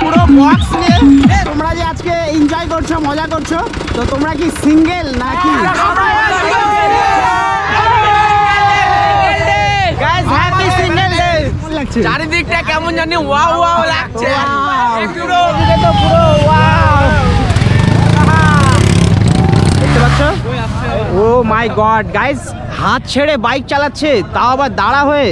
পুরো বক্স নিয়ে তোমরা যে আজকে এনজয় করছো, মজা করছো, তো তোমরা কি সিঙ্গেল নাকি? চারিদিকটা কেমন জানি ওয়াও ওয়াও লাগছে। দেখতে পাচ্ছ? ও মাই গড গাইস, হাত ছেড়ে বাইক চালাচ্ছে, তাও আবার দাঁড়া হয়ে।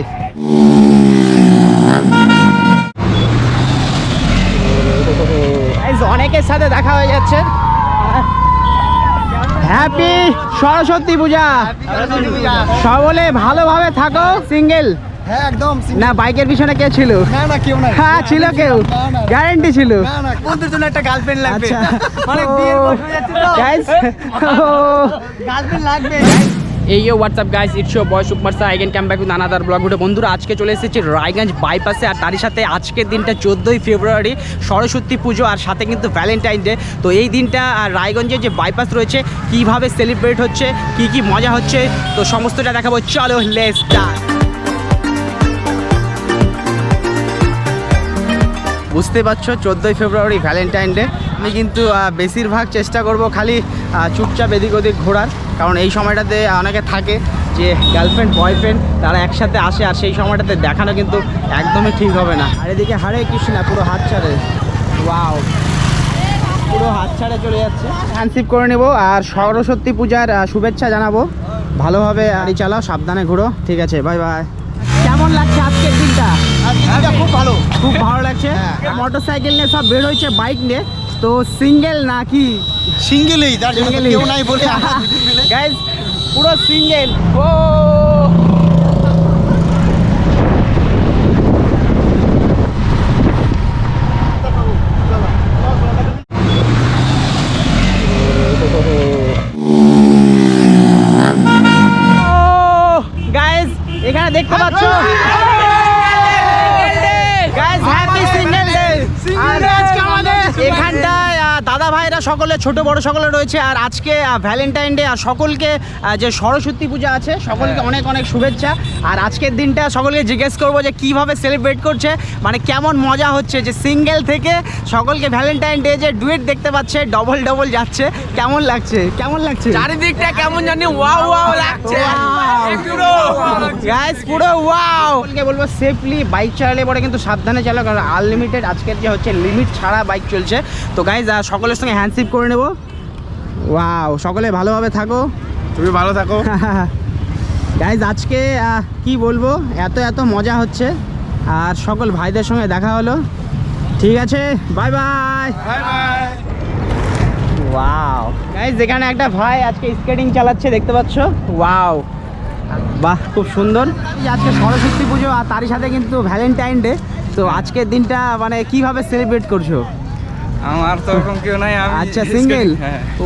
অনেকের সাথে দেখা হয়ে যাচ্ছে। হ্যাপি সরস্বতী পূজা। সকলে ভালোভাবে থাকো। সিঙ্গেল? হ্যাঁ একদম। না বাইকের পিছনে কে ছিল? না না কেউ না। হ্যাঁ ছিল কেউ, গ্যারান্টি ছিল। না না বন্ধুর জন্য একটা গার্লফ্রেন্ড লাগবে। আচ্ছা মানে বিয়ের বয়স হয়ে যাচ্ছে তো গাইস, গার্লফ্রেন্ড লাগবে। এই what's up guys, it's your boy Sukumar sir again come back with another blog video. বন্ধুরা আজকে চলে এসেছি রায়গঞ্জ বাইপাসে, আর তারই সাথে আজকের দিনটা 14ই ফেব্রুয়ারি সরস্বতী পুজো, আর সাথে কিন্তু ভ্যালেন্টাইন ডে। তো এই দিনটা রায়গঞ্জের যে বাইপাস রয়েছে কিভাবে সেলিব্রেট হচ্ছে, কি কি মজা হচ্ছে, তো সমস্তটা দেখাবো। চলো লেটস স্টার্ট। বুঝতে পারছো 14ই ফেব্রুয়ারি ভ্যালেন্টাইন ডে। আমি কিন্তু বেশিরভাগ চেষ্টা করব খালি চুপচাপ এদিক ওদিক ঘোরার, কারণ এই সময়টাতে অনেকে থাকে যে গার্লফ্রেন্ড বয়ফ্রেন্ড তারা একসাথে আসে, আর সেই সময়টাতে দেখানো কিন্তু একদমই ঠিক হবে না। আর এদিকে হারে কৃষ্ণা পুরো হাত ছাড়ে, ওয়াও পুরো হাত ছাড়ে চলে যাচ্ছে। হ্যান্ডশিপ করে নেব আর সরস্বতী পূজার শুভেচ্ছা জানাবো। ভালোভাবে গাড়ি চালাও, সাবধানে ঘুরো, ঠিক আছে? Bye bye. কেমন লাগছে আজকের দিনটা? খুব ভালো, খুব ভালো লাগছে। মোটর সাইকেল নিয়ে সব বের হয়েছে, বাইক নিয়ে। তো সিঙ্গেল নাকি? সিঙ্গেলই, তার জন্য কেউ নাই বলে গাইস পুরো সিঙ্গেল। ও গাইস এখানে দেখতে পাচ্ছ গাইস, হ্যাপি সিঙ্গেল ডে। এখানটায় দাদা ভাইরা সকলে, ছোট বড় সকলে রয়েছে। আর আজকে ভ্যালেন্টাইন ডে, আর সকলকে যে সরস্বতী পূজা আছে সকলকে অনেক অনেক শুভেচ্ছা। আর আজকের দিনটা সকলকে জিজ্ঞেস করবো যে কিভাবে সেলিব্রেট করছে, মানে কেমন মজা হচ্ছে, যে সিঙ্গেল থেকে সকলকে ভ্যালেন্টাইন ডে যে ডুয়েট দেখতে পাচ্ছে, ডবল ডবল যাচ্ছে, কেমন লাগছে? কেমন লাগছে? চারিদিকটা কেমন জানি ওয়াও ওয়াও লাগছে। গাইস পুরো ওয়াও। সকলকে বলবো সেফলি বাইক চালালে পরে কিন্তু সাবধানে চালাও, কারণ আনলিমিটেড আজকের যে হচ্ছে লিমিট ছাড়া বাইক চলছে। তো গাইস সকলের সঙ্গে হ্যান্ডশিপ করে নেব। ওয়াও, সকলে ভালোভাবে থাকো। তুমি ভালো থাকো। গাইস আজকে কি বলবো, এত এত মজা হচ্ছে, আর সকল ভাইদের সঙ্গে দেখা হলো। ঠিক আছে, bye bye. Bye bye. Wow guys, এখানে একটা ভাই আজকে স্কেটিং চালাচ্ছে, দেখতে পাচ্ছ? ওয়াও, বাহ খুব সুন্দর। আজকে সরস্বতী পুজো, আর তারই সাথে কিন্তু ভ্যালেন্টাইন ডে। তো আজকের দিনটা মানে কিভাবে সেলিব্রেট করছো? আমার তো এরকম কেউ নাই। আচ্ছা সিঙ্গেল?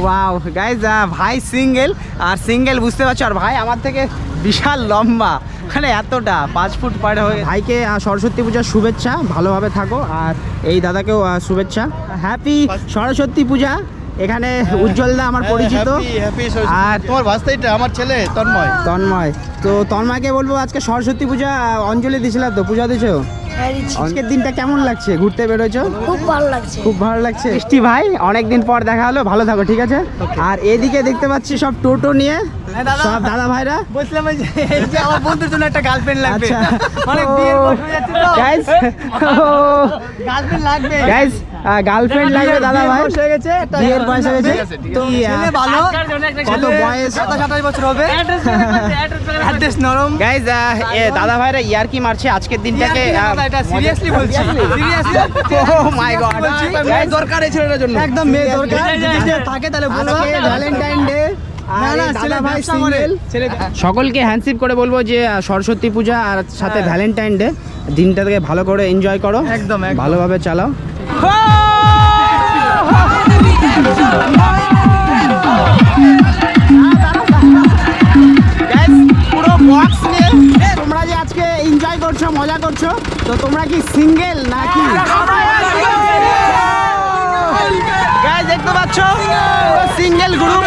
ওয়াও গাইস, ভাই সিঙ্গেল, আর সিঙ্গেল বুঝতে পারছো, আর ভাই আমার থেকে বিশাল লম্বা, মানে এতটা 5 ফুট পার হয়ে। ভাইকে সরস্বতী পূজার শুভেচ্ছা, ভালোভাবে থাকো। আর এই দাদাকেও শুভেচ্ছা, হ্যাপি সরস্বতী পূজা। এখানে উজ্জ্বলদা আমার পরিচিত, আর তোমার ভাস্তাইটা আমার ছেলে তন্ময়। তন্ময়। তো তন্ময়কে বলবো আজকে সরস্বতী পূজা অঞ্জলি দিয়েছিল, তো পূজা দিয়েছো? আজকের দিনটা কেমন লাগছে? ঘুরতে বেরোছো? খুব ভালো লাগছে। খুব ভালো লাগছে। মিষ্টি ভাই, অনেকদিন পর দেখা হলো, ভালো থাকো, ঠিক আছে? আর এদিকে দেখতে পাচ্ছি সব টোটো নিয়ে সব দাদা ভাইরা। বলছিলাম এই যে আমার বন্ধুর জন্য একটা গার্লফ্রেন্ড লাগবে। আচ্ছা মানে বিয়ের বয়স হয়ে যাচ্ছে তো গাইস, গার্লফ্রেন্ড লাগবে। গাইস গার্লফ্রেন্ড লাগবে দাদা ভাই, হয়ে গেছে, বিয়ের বয়স হয়ে গেছে। তো ছেলে ভালো, কত বয়স? 27 বছর হবে। অ্যাড্রেস নরম। গাইস দাদা ভাইরা ইয়ারকি মারছে আজকের দিনটাকে। এটা সিরিয়াসলি বলছি, সিরিয়াসলি। ও মাই গড, গাইস দরকার এই ছেলেটার জন্য, একদম মেয়ে দরকার। যদি সে থাকে তাহলে বলবো ভ্যালেন্টাইন ডে। না না ছেলে ভাই সিঙ্গেল। সকলকে হ্যান্ডশিপ করে বলবো যে সরস্বতী পূজা আর সাথে ভ্যালেন্টাইন ডে দিনটাকে ভালো করে এনজয় করো, একদম ভালোভাবে চালাও। পুরো বক্স নিয়ে তোমরা যে আজকে এনজয় করছো, মজা করছো, তো তোমরা কি সিঙ্গেল নাকি? গাইস দেখতে পাচ্ছ সিঙ্গেল গ্রুপ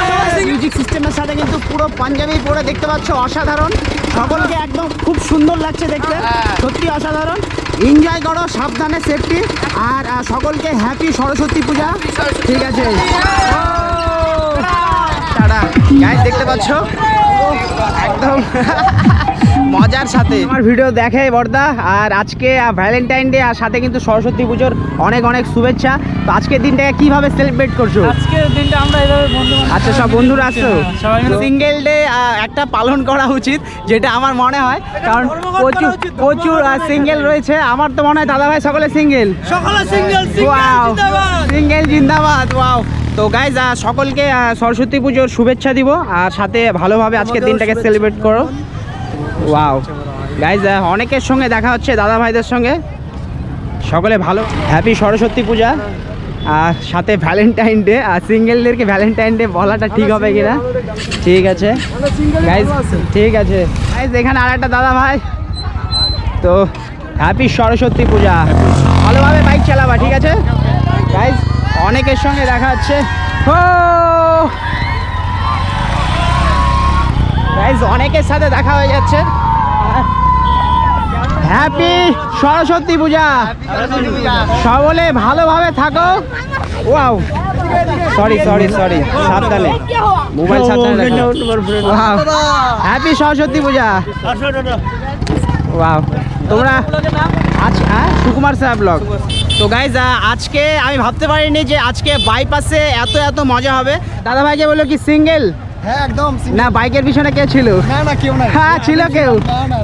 মিউজিক সিস্টেমের সাথে কিন্তু পুরো পাঞ্জাবি পরে দেখতে পাচ্ছ, অসাধারণ। সকলকে একদম খুব সুন্দর লাগছে দেখতে, সত্যি অসাধারণ। এনজয় করো, সাবধানে, সেফটি। আর সকলকে হ্যাপি সরস্বতী পূজা। ঠিক আছে, টাটা। গাইস দেখতে পাচ্ছ একদম মজার সাথে আমার ভিডিও দেখে বর্দা। আর আজকে ভ্যালেন্টাইন ডে, আর সাথে কিন্তু সরস্বতী পুজোর অনেক অনেক শুভেচ্ছা। তো আজকের দিনটাকে কিভাবে সেলিব্রেট করছো? আজকের দিনটা আমরা এইভাবে বন্ধু আচ্ছা, সব বন্ধুরা আসছো? সবাই মিলে সিঙ্গেল ডে একটা পালন করা উচিত, যেটা আমার মনে হয়, কারণ প্রচুর প্রচুর সিঙ্গেল রয়েছে। আমার তো মনে হয় দাদা ভাই সকলে সিঙ্গেল। সকালে সিঙ্গেল ওয়াও, সিঙ্গেল জিন্দাবাদ। ওয়াও। তো গাইজ সকলকে সরস্বতী পুজোর শুভেচ্ছা দিব, আর সাথে ভালোভাবে আজকের দিনটাকে সেলিব্রেট করো। ওয়াও গাইজ, অনেকের সঙ্গে দেখা হচ্ছে, দাদা ভাইদের সঙ্গে। সকলে ভালো, হ্যাপি সরস্বতী পূজা, আর সাথে ভ্যালেন্টাইন ডে। আর সিঙ্গেলদেরকে ভ্যালেন্টাইন ডে বলাটা ঠিক হবে কিনা? ঠিক আছে গাইজ, ঠিক আছে গাইজ। এখানে আর একটা দাদা ভাই। তো হ্যাপি সরস্বতী পূজা, ভালোভাবে বাইক চালাবা, ঠিক আছে গাইজ। অনেকের সঙ্গে দেখা হচ্ছে। ও গাইজ, অনেকের সাথে দেখা হয়ে যাচ্ছে। হ্যাপি সরস্বতী পূজা, সকলে ভালোভাবে থাকো। ওয়াও, সরি সরি সরি, সাবধানে, মোবাইল সাবধানে রাখো। ওয়াও, হ্যাপি সরস্বতী পূজা। ওয়াও, তোমরা আজ সুকুমার সাহা ব্লগ। তো গাইজ, আজকে আমি ভাবতে পারিনি যে আজকে বাইপাসে এত এত মজা হবে। দাদা ভাইকে বললো কি সিঙ্গেল? হ্যাঁ একদম। না, বাইকের পিছনে কে ছিল? না কেউ না। হ্যাঁ ছিল, কেউ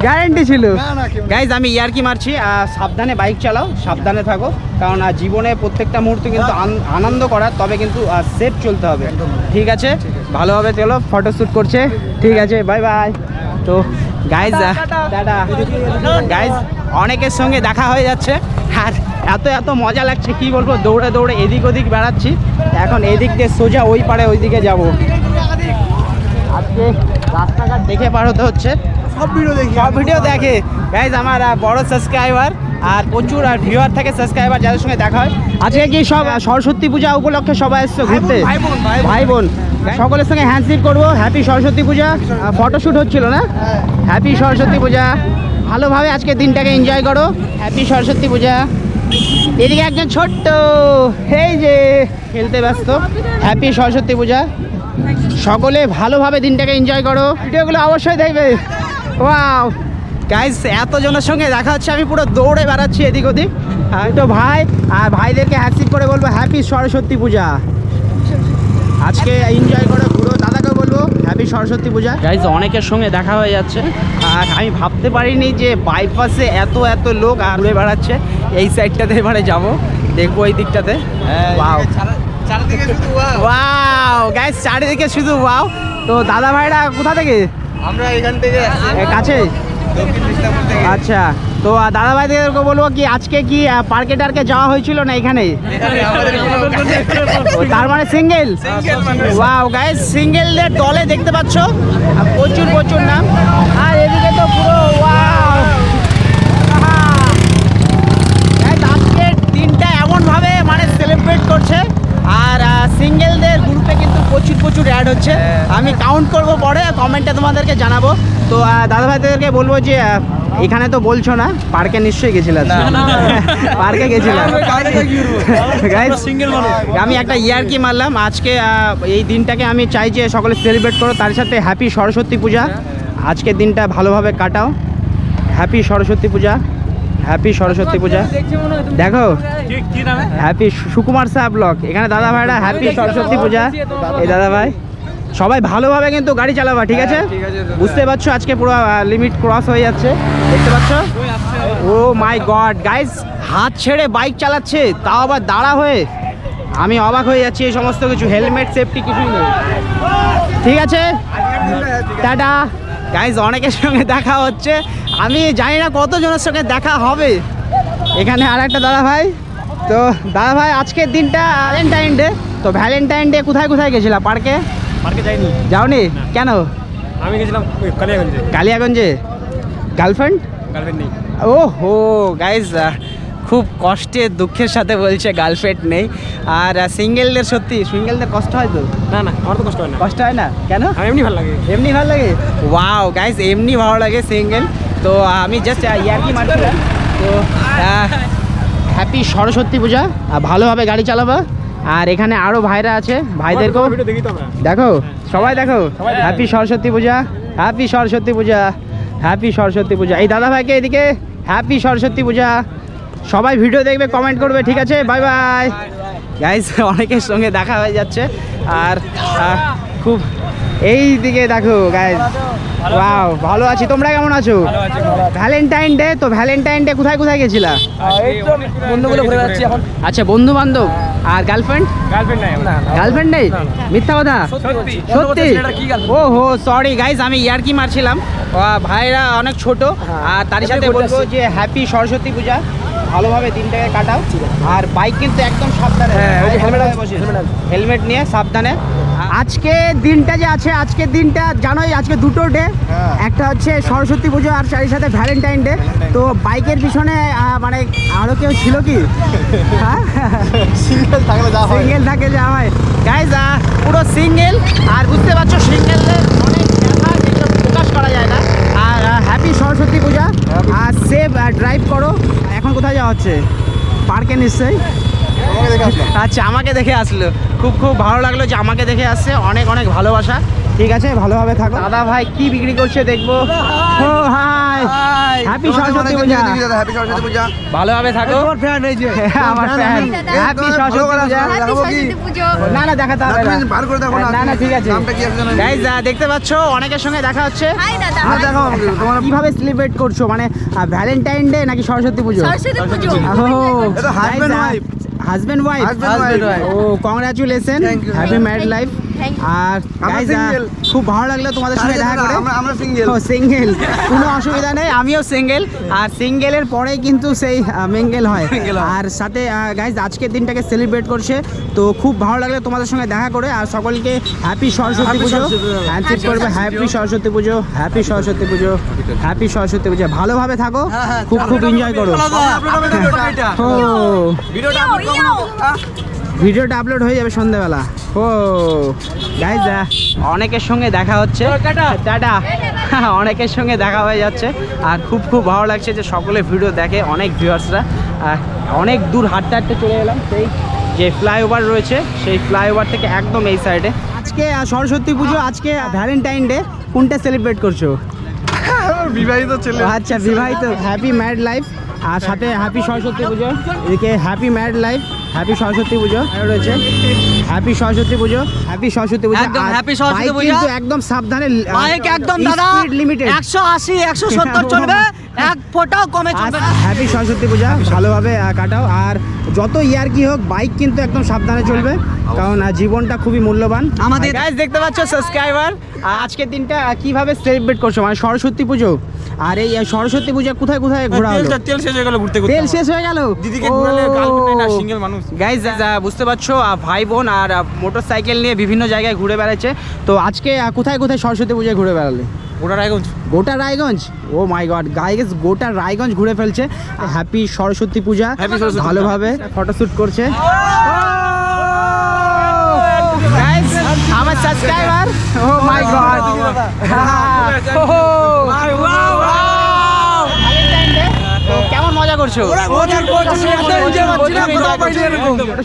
গ্যারেন্টি ছিল। কেউ না। গাইজ, আমি ইয়ার্কি মারছি। সাবধানে বাইক চালাও, সাবধানে থাকো, কারণ জীবনে প্রত্যেকটা মুহূর্তে কিন্তু আনন্দ করার, তবে কিন্তু সেফ চলতে হবে। ঠিক আছে, ভালোভাবে চলো। ফটোশ্যুট করছে, ঠিক আছে, বাই বাই। তো গাইজ, টাটা গাইজ। অনেকের সঙ্গে দেখা হয়ে যাচ্ছে, আর এত এত মজা লাগছে, কি বলবো। দৌড়ে দৌড়ে এদিক ওদিক বেড়াচ্ছি। এখন এদিক দিয়ে সোজা ওই পারে ওই দিকে যাবো। আজকে রাস্তাঘাট দেখে পার হতে হচ্ছে। সব ভিডিও দেখি, সব ভিডিও দেখে গাইজ আমার বড় সাবস্ক্রাইবার, আর প্রচুর আর ভিউয়ার থাকে সাবস্ক্রাইবার, যাদের সঙ্গে দেখা হয়। আজকে কি সব সরস্বতী পূজা উপলক্ষে সবাই এসছো ঘুরতে? ভাই বোন সকলের সঙ্গে হ্যান্ডশেক করবো। হ্যাপি সরস্বতী পূজা। ফটোশ্যুট হচ্ছিল না? হ্যাপি সরস্বতী পূজা, ভালোভাবে আজকে দিনটাকে এনজয় করো। হ্যাপি সরস্বতী পূজা। এদিকে একজন ছোট্ট, এই যে খেলতে ব্যস্ত। হ্যাপি সরস্বতী পূজা, সকলে ভালোভাবে দিনটাকে এনজয় করো। ভিডিওগুলো অবশ্যই দেখবে। ওয়াও গাইস, এতজনের সঙ্গে দেখা হচ্ছে, আমি পুরো দৌড়ে বেড়াচ্ছি এদিক ওদিক। তো ভাই আর ভাইদেরকে হ্যাপি করে বলবো হ্যাপি সরস্বতী পূজা। আজকে এনজয় করো, ঘুরো। দাদাকে বলবো হ্যাপি সরস্বতী পূজা। গাইস, অনেকের সঙ্গে দেখা হয়ে যাচ্ছে, আর আমি ভাবতে পারিনি যে বাইপাসে এত এত লোক আর ঘুরে বেড়াচ্ছে। এই সাইডটাতে এবারে যাব, দেখবো এই দিকটাতে। ওয়াও ওয়াও গাইস, চারিদিকে শুধু ওয়াও। তো দাদা ভাইরা কোথা থেকে? আমরা এখান থেকে কাছে। আচ্ছা, তো দাদা ভাইদেরকে বলবো কি আজকে কি পার্কে টার্কে যাওয়া হয়েছিল না এখানে? তার মানে সিঙ্গেল। ওয়াও গাইস, সিঙ্গেলদের দলে দেখতে পাচ্ছ প্রচুর প্রচুর নাম। আর এদিকে তো পুরো ওয়াও। আজকের দিনটা এমনভাবে মানে সেলিব্রেট করছে, আর সিঙ্গেলদের গ্রুপে কিন্তু প্রচুর প্রচুর অ্যাড হচ্ছে। আমি কাউন্ট করব পরে, কমেন্টে তোমাদেরকে জানাবো। তো দাদা ভাইদেরকে বলবো যে এখানে তো বলছো না, পার্কে নিশ্চয়ই গেছিলাম। পার্কে গেছিলাম। আমি একটা ইয়ার্কি মারলাম। আজকে এই দিনটাকে আমি চাই যে সকলে সেলিব্রেট করো, তার সাথে হ্যাপি সরস্বতী পূজা। আজকের দিনটা ভালোভাবে কাটাও। হ্যাপি সরস্বতী পূজা, হ্যাপি সরস্বতী পূজা। দেখো হ্যাপি সুকুমার সাহা ব্লগ, এখানে দাদা ভাইরা হ্যাপি সরস্বতী পূজা। এই দাদা ভাই সবাই ভালোভাবে কিন্তু গাড়ি চালাবা, ঠিক আছে? বুঝতে পারছো আজকে পুরো লিমিট ক্রস হয়ে যাচ্ছে, দেখতে পাচ্ছ? ও মাই গড গাইস, হাত ছেড়ে বাইক চালাচ্ছে, তাও আবার দাঁড়া হয়ে। আমি অবাক হয়ে যাচ্ছি, এই সমস্ত কিছু হেলমেট সেফটি কিছুই নেই। ঠিক আছে, টাটা গাইস। অনেকের সঙ্গে দেখা হচ্ছে, আমি জানি না কতজনের সঙ্গে দেখা হবে। এখানে আর একটা দাদা ভাই। তো দাদা ভাই, আজকের দিনটা ভ্যালেন্টাইন ডে। তো ভ্যালেন্টাইন ডে কোথায় কোথায় গেছিলা? পার্কে? পার্কে যাইনি। যাওনি কেন? আমি গেছিলাম কালিয়াগঞ্জে। কালিয়াগঞ্জে? গার্লফ্রেন্ড? গার্লফ্রেন্ড নেই। ও হো গাইজ, খুব কষ্টে দুঃখের সাথে বলছে গার্লফ্রেন্ড নেই। আর সিঙ্গেলদের সত্যি সিঙ্গেলদের কষ্ট হয় তো? না না আমার তো কষ্ট হয় না, কষ্ট হয় না কেন? আমার এমনি ভালো লাগে। এমনি ভালো লাগে? ওয়াও গাইস, এমনি ভালো লাগে সিঙ্গেল। তো আমি জাস্ট ইয়ার্কি মারছিলাম। তো হ্যাপি সরস্বতী পূজা, ভালোভাবে গাড়ি চালাবা। আর এখানে আরও ভাইরা আছে, ভাইদেরকেও ভিডিও দেখি তো আমরা। দেখো, সবাই দেখো। সবাই দেখো। হ্যাপি সরস্বতী পূজা, হ্যাপি সরস্বতী পূজা, হ্যাপি সরস্বতী পূজা। এই দাদা ভাইকে এদিকে হ্যাপি সরস্বতী পূজা। সবাই ভিডিও দেখবে, কমেন্ট করবে, ঠিক আছে? Bye bye guys. অনেকের সঙ্গে দেখা হয়ে যাচ্ছে। আর খুব এই দিকে দেখো গাইস, ওয়াও ভালো আছি। তোমরা কেমন আছো? ভ্যালেন্টাইন ডে, তো ভ্যালেন্টাইন ডে কোথায় কোথায় গেছিলা? এই তো বন্ধুগুলো ঘুরে যাচ্ছি এখন। আচ্ছা, বন্ধু বান্ধব। আর গার্লফ্রেন্ড? গার্লফ্রেন্ড নাই আমার। গার্লফ্রেন্ড নেই? মিথ্যা কথা? সত্যি সত্যি? কি গার্লফ্রেন্ড? ও হো সরি গাইজ, আমি ইয়ার্কি মারছিলাম। ভাইরা অনেক ছোট। আর তার সাথে বলবো যে হ্যাপি সরস্বতী পূজা, ভালোভাবে দিনটাকে কাটাও। আর বাইক কিন্তু একদম সাবধানে, হ্যাঁ, ওই যে হেলমেট আছে, হেলমেট নিয়ে সাবধানে। আজকে দিনটা যে আছে, আজকের দিনটা জানোই, আজকে দুটো ডে। একটা হচ্ছে সরস্বতী পুজো আর তার সাথে ভ্যালেন্টাইন ডে। তো বাইকের পিছনে মানে আরও কেউ ছিল কি? হ্যাঁ, সিঙ্গেল থাকলে যা হয়। সিঙ্গেল থাকে যা হয় গাইজ, পুরো সিঙ্গেল। আর বুঝতে পারছো সিঙ্গেলদের অনেক ব্যথা, যেগুলো প্রকাশ করা যায় না। আর হ্যাপি সরস্বতী পূজা। আর সেফ ড্রাইভ করো। এখন কোথায় যাওয়া হচ্ছে? পার্কে নিশ্চয়ই। তোমাকে দেখে আসলাম। আচ্ছা, আমাকে দেখে আসলো। খুব খুব ভালো লাগলো যে আমাকে দেখে আসছে। অনেক অনেক ভালোবাসা। ঠিক আছে, ভালোভাবে থাকো। দাদা ভাই কি বিক্রি করছে দেখবো। ও হাই, হ্যাপি সরস্বতী পূজা। হ্যাপি সরস্বতী পূজা। ভালোভাবে থাকো। তোমার ফ্যান এই যে আমার ফ্যান। হ্যাপি সরস্বতী পূজা। না না, দেখাতে হবে না। বার করে দেখো না না, ঠিক আছে। নামটা কি আছে জানো? গাইজ, দেখতে পাচ্ছ অনেকের সঙ্গে দেখা হচ্ছে। হ্যাঁ, দেখো আমাকে, তোমার কিভাবে সেলিব্রেট করছো, মানে ভ্যালেন্টাইন ডে নাকি সরস্বতী পুজো? সরস্বতী পুজো। এটা husband wife। Husband wife. Husband wife। ও congratulation, Thank you. Happy married life. Thank you. আর আমরা গাইজ, single। খুব ভালো লাগলো তোমাদের সঙ্গে দেখা করে। আমরা সিঙ্গেল। ও সিঙ্গেল, কোনো অসুবিধা নেই, আমিও সিঙ্গেল। আর সিঙ্গেলের পরেই কিন্তু সেই মিঙ্গেল হয়। আর সাথে গাইজ আজকের দিনটাকে সেলিব্রেট করছে। তো খুব ভালো লাগলো তোমাদের সঙ্গে দেখা করে। আর সকলকে হ্যাপি সরস্বতী পুজো। হ্যান্ডশেক করবে, হ্যাপি সরস্বতী পুজো, হ্যাপি সরস্বতী পুজো, হ্যাপি সরস্বতী পুজো। ভালোভাবে থাকো, খুব খুব এনজয় করো। ও ভিডিওটা আপলোড হয়ে যাবে সন্ধ্যেবেলা। ও গাইজ, অনেকের সঙ্গে দেখা হচ্ছে। টাটা। অনেকের সঙ্গে দেখা হয়ে যাচ্ছে। আর খুব খুব ভালো লাগছে যে সকলে ভিডিও দেখে, অনেক ভিউয়ার্সরা। অনেক দূর হাঁটতে হাঁটতে চলে এলাম সেই যে ফ্লাইওভার রয়েছে, সেই ফ্লাইওভার থেকে একদম এই সাইডে। আজকে সরস্বতী পুজো, আজকে ভ্যালেন্টাইন ডে, কোনটা সেলিব্রেট করছো? বিবাহিত ছেলে। আচ্ছা, বিবাহিত। Happy married life. আর সাথে হ্যাপি সরস্বতী পুজো। এদিকে happy married life, happy Saraswati পুজো রয়েছে। হ্যাপি সরস্বতী পুজো, হ্যাপি সরস্বতী পুজো। একদম আর happy সরস্বতী বাইক পুজো। কিন্তু একদম সাবধানে। বাইক একদম দাদা লিমিটেড 180 170 চলবে, এক ফোঁটাও কমে চলবে না। হ্যাপি সরস্বতী পূজা, ভালোভাবে কাটাও। আর যত ইয়ার কি হোক, বাইক কিন্তু একদম সাবধানে চলবে, কারণ জীবনটা খুবই মূল্যবান। আমাদের গাইস দেখতে পাচ্ছ সাবস্ক্রাইবার, আজকের দিনটা কিভাবে সেলিব্রেট করছো, মানে সরস্বতী পুজো। আর এই সরস্বতী পূজা কোথায় কোথায় ঘোরা হলো? তেল শেষ হয়ে গেল ঘুরতে তেল শেষ হয়ে গেল। দিদিকে ঘুরালে গার্লফ্রেন্ড না, সিঙ্গেল মানুষ। গাইজ বুঝতে পারছো, ভাই বোন আর মোটর সাইকেল নিয়ে বিভিন্ন জায়গায় ঘুরে বেড়াচ্ছে। তো আজকে কোথায় কোথায় সরস্বতী পূজায় ঘুরে বেড়ালে? ওটা রায়গঞ্জ। গোটা রায়গঞ্জ। ও মাই গড গাইজ, গোটা রায়গঞ্জ ঘুরে ফেলছে। হ্যাপি সরস্বতী পূজা। Happy সরস্বতী পূজা। ভালোভাবে ফটোশ্যুট করছে। গাইজ আমার সাবস্ক্রাইবার। ও মাই গড। তো কেমন মজা করছো?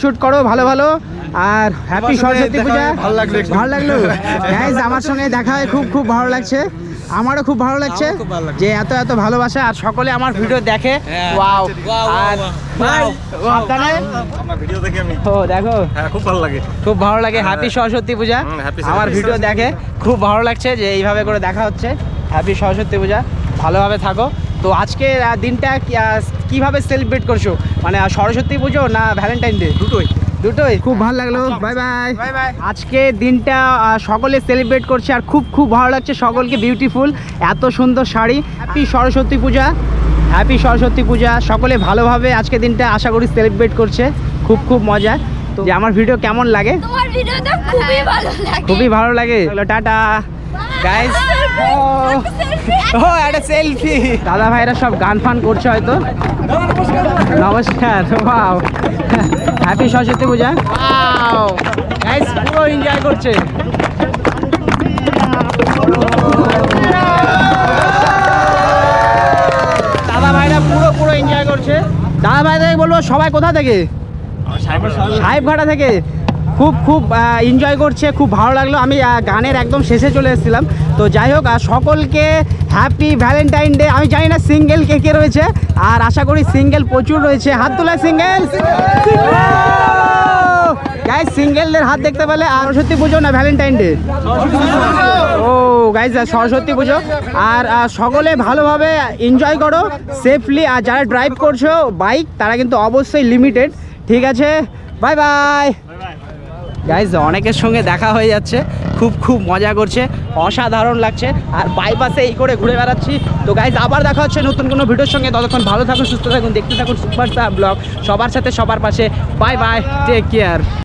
শুট করো ভালো ভালো। আর হ্যাপি সরস্বতী পূজা। ভালো লাগলো। ভালো লাগলো গাইজ, আমার সঙ্গে দেখা হয় খুব খুব ভালো লাগছে। আমারও খুব ভালো লাগছে যে এত এত ভালোবাসা, আর সকলে আমার ভিডিও দেখে। ওয়াও। আর সাবধানে। আমার ভিডিও দেখে আমি। ও দেখো, হ্যাঁ, খুব ভালো লাগে। খুব ভালো লাগে। হ্যাপি সরস্বতী পূজা। happy আমার সরস্বতী ভিডিও দেখে খুব ভালো লাগছে যে এইভাবে করে দেখা হচ্ছে। হ্যাপি সরস্বতী পূজা, ভালোভাবে থাকো। তো আজকে দিনটা কিভাবে সেলিব্রেট করছো, মানে সরস্বতী পুজো না ভ্যালেন্টাইন ডে? দুটোই। খুব ভালো লাগলো। Bye bye. Bye bye. আজকে দিনটা সকলে সেলিব্রেট করছে, আর খুব খুব ভালো লাগছে সকলকে। বিউটিফুল, এত সুন্দর শাড়ি। হ্যাপি সরস্বতী পূজা, হ্যাপি সরস্বতী পূজা। সকলে ভালোভাবে আজকে দিনটা আশা করি সেলিব্রেট করছে। খুব খুব মজা। তো যে আমার ভিডিও কেমন লাগে? তোমার ভিডিওটা খুবই ভালো লাগে। খুবই ভালো লাগে। Tata guys. ও একটা সেলফি। দাদা ভাইরা সব গান ফান করছে হয়তো। নমস্কার। ওয়াও, হ্যাপি সরস্বতী পূজা। ওয়াও গাইস, পুরো এনজয় করছে। দাদা ভাইরা পুরো এনজয় করছে। দাদা ভাইদের বলবো সবাই কোথা থেকে? সাহেবঘাটা থেকে। খুব এনজয় করছে, খুব ভালো লাগলো। আমি গানের একদম শেষে চলে এসেছিলাম। তো যাই হোক, হ্যাপি ভ্যালেন্টাইন ডে। আমি জানি না সিঙ্গেল কে কে রয়েছে, আর আশা করি সিঙ্গেল প্রচুর রয়েছে। হাত তোলা সিঙ্গেল। গাইজ সিঙ্গেলদের হাত দেখতে পেলে। আর সরস্বতী পুজো না ভ্যালেন্টাইন ডে? ও গাইজ সরস্বতী পুজো। আর সকলে ভালোভাবে এনজয় করো সেফলি। আর যারা ড্রাইভ করছো বাইক, তারা কিন্তু অবশ্যই লিমিটেড। ঠিক আছে, বাই বাই। গাইজ অনেকের সঙ্গে দেখা হয়ে যাচ্ছে, খুব মজা করছে, অসাধারণ লাগছে। আর বাইপাসে এই করে ঘুরে বেড়াচ্ছি। তো গাইজ আবার দেখা হচ্ছে নতুন কোনো ভিডিওর সঙ্গে। ততক্ষণ ভালো থাকুন, সুস্থ থাকুন, দেখতে থাকুন সুপারস্টার ব্লগ। সবার সাথে সবার পাশে। Bye bye, take care.